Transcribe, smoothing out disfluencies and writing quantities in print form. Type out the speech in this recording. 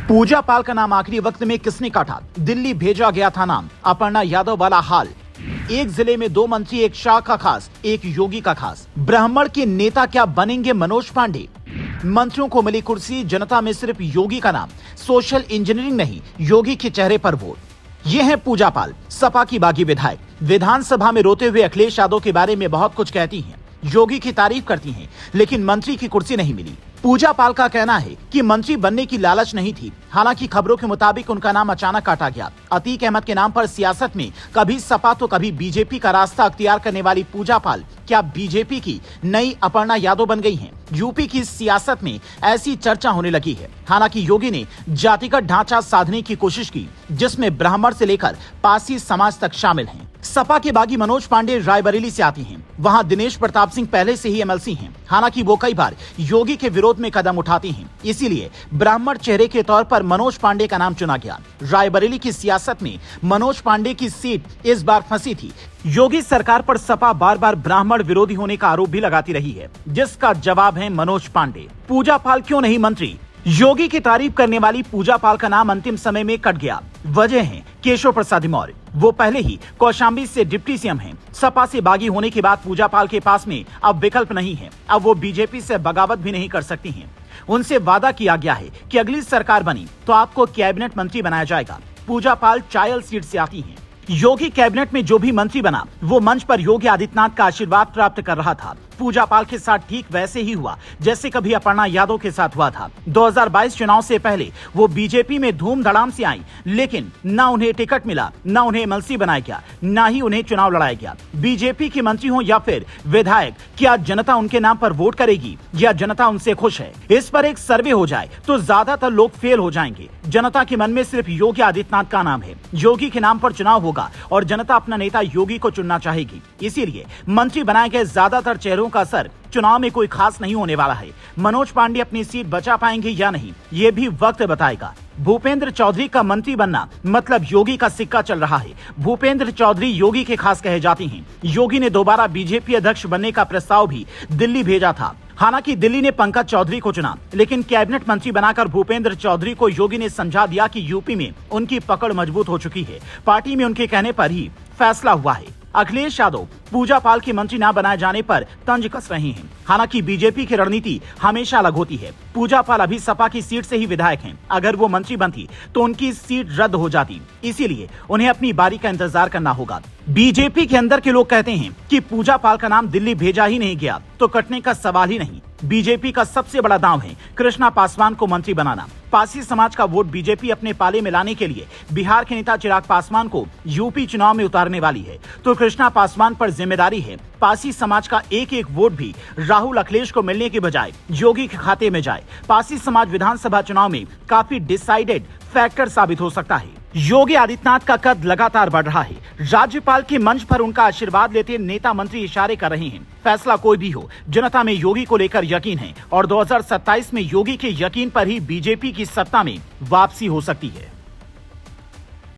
पूजा पाल का नाम आखिरी वक्त में किसने काटा? दिल्ली भेजा गया था नाम। अपर्णा यादव वाला हाल। एक जिले में दो मंत्री, एक शाह का खास, एक योगी का खास। ब्राह्मण के नेता क्या बनेंगे मनोज पांडे? मंत्रियों को मिली कुर्सी, जनता में सिर्फ योगी का नाम। सोशल इंजीनियरिंग नहीं, योगी के चेहरे पर वोट। ये है पूजा पाल, सपा की बागी विधायक। विधानसभा में रोते हुए अखिलेश यादव के बारे में बहुत कुछ कहती हैं, योगी की तारीफ करती हैं, लेकिन मंत्री की कुर्सी नहीं मिली। पूजा पाल का कहना है कि मंत्री बनने की लालच नहीं थी। हालांकि खबरों के मुताबिक उनका नाम अचानक काटा गया। अतीक अहमद के नाम पर सियासत में कभी सपा तो कभी बीजेपी का रास्ता अख्तियार करने वाली पूजा पाल क्या बीजेपी की नई अपर्णा यादव बन गई हैं? यूपी की सियासत में ऐसी चर्चा होने लगी है। हालांकि योगी ने जातिगत ढांचा साधने की कोशिश की, जिसमें ब्राह्मण से लेकर पासी समाज तक शामिल हैं। सपा के बागी मनोज पांडे रायबरेली से आती हैं। वहां दिनेश प्रताप सिंह पहले से ही एमएलसी हैं। हालांकि वो कई बार योगी के विरोध में कदम उठाती हैं, इसीलिए ब्राह्मण चेहरे के तौर पर मनोज पांडे का नाम चुना गया। रायबरेली की सियासत में मनोज पांडे की सीट इस बार फंसी थी। योगी सरकार पर सपा बार बार ब्राह्मण विरोधी होने का आरोप भी लगाती रही है, जिसका जवाब है मनोज पांडे। पूजा पाल क्यों नहीं मंत्री? योगी की तारीफ करने वाली पूजा पाल का नाम अंतिम समय में कट गया। वजह है केशव प्रसाद मौर्य। वो पहले ही कौशाम्बी से डिप्टी सीएम हैं। सपा से बागी होने के बाद पूजा पाल के पास में अब विकल्प नहीं है। अब वो बीजेपी से बगावत भी नहीं कर सकती हैं। उनसे वादा किया गया है कि अगली सरकार बनी तो आपको कैबिनेट मंत्री बनाया जाएगा। पूजा पाल चायल सीट से आती हैं। योगी कैबिनेट में जो भी मंत्री बना वो मंच पर योगी आदित्यनाथ का आशीर्वाद प्राप्त कर रहा था। पूजा पाल के साथ ठीक वैसे ही हुआ जैसे कभी अपर्णा यादव के साथ हुआ था। 2022 चुनाव से पहले वो बीजेपी में धूमधड़ाम से आई, लेकिन ना उन्हें टिकट मिला, ना उन्हें एमएलसी बनाया गया, ना ही उन्हें चुनाव लड़ाया गया। बीजेपी के मंत्री हो या फिर विधायक, क्या जनता उनके नाम पर वोट करेगी या जनता उनसे खुश है? इस पर एक सर्वे हो जाए तो ज्यादातर लोग फेल हो जाएंगे। जनता के मन में सिर्फ योगी आदित्यनाथ का नाम है। योगी के नाम पर चुनाव होगा और जनता अपना नेता योगी को चुनना चाहेगी। इसीलिए मंत्री बनाए गए ज्यादातर चेहरों का असर चुनाव में कोई खास नहीं होने वाला है। मनोज पांडे अपनी सीट बचा पाएंगे या नहीं, ये भी वक्त बताएगा। भूपेंद्र चौधरी का मंत्री बनना मतलब योगी का सिक्का चल रहा है। भूपेंद्र चौधरी योगी के खास कहे जाते हैं। योगी ने दोबारा बीजेपी अध्यक्ष बनने का प्रस्ताव भी दिल्ली भेजा था। हालांकि दिल्ली ने पंकज चौधरी को चुना, लेकिन कैबिनेट मंत्री बनाकर भूपेंद्र चौधरी को योगी ने समझा दिया कि यूपी में उनकी पकड़ मजबूत हो चुकी है। पार्टी में उनके कहने पर ही फैसला हुआ है। अखिलेश यादव पूजा पाल के मंत्री न बनाए जाने पर तंज कस रहे हैं। हालांकि बीजेपी की रणनीति हमेशा अलग होती है। पूजा पाल अभी सपा की सीट से ही विधायक हैं। अगर वो मंत्री बनती तो उनकी सीट रद्द हो जाती, इसीलिए उन्हें अपनी बारी का इंतजार करना होगा। बीजेपी के अंदर के लोग कहते हैं कि पूजा पाल का नाम दिल्ली भेजा ही नहीं गया तो कटने का सवाल ही नहीं। बीजेपी का सबसे बड़ा दांव है कृष्णा पासवान को मंत्री बनाना। पासी समाज का वोट बीजेपी अपने पाले में लाने के लिए बिहार के नेता चिराग पासवान को यूपी चुनाव में उतारने वाली है, तो कृष्णा पासवान पर जिम्मेदारी है पासी समाज का एक एक वोट भी राहुल अखिलेश को मिलने के बजाय योगी के खाते में जाए। पासी समाज विधानसभा चुनाव में काफी डिसाइडेड फैक्टर साबित हो सकता है। योगी आदित्यनाथ का कद लगातार बढ़ रहा है। राज्यपाल के मंच पर उनका आशीर्वाद लेते नेता मंत्री इशारे कर रहे हैं। फैसला कोई भी हो, जनता में योगी को लेकर यकीन है और 2027 में योगी के यकीन पर ही बीजेपी की सत्ता में वापसी हो सकती है।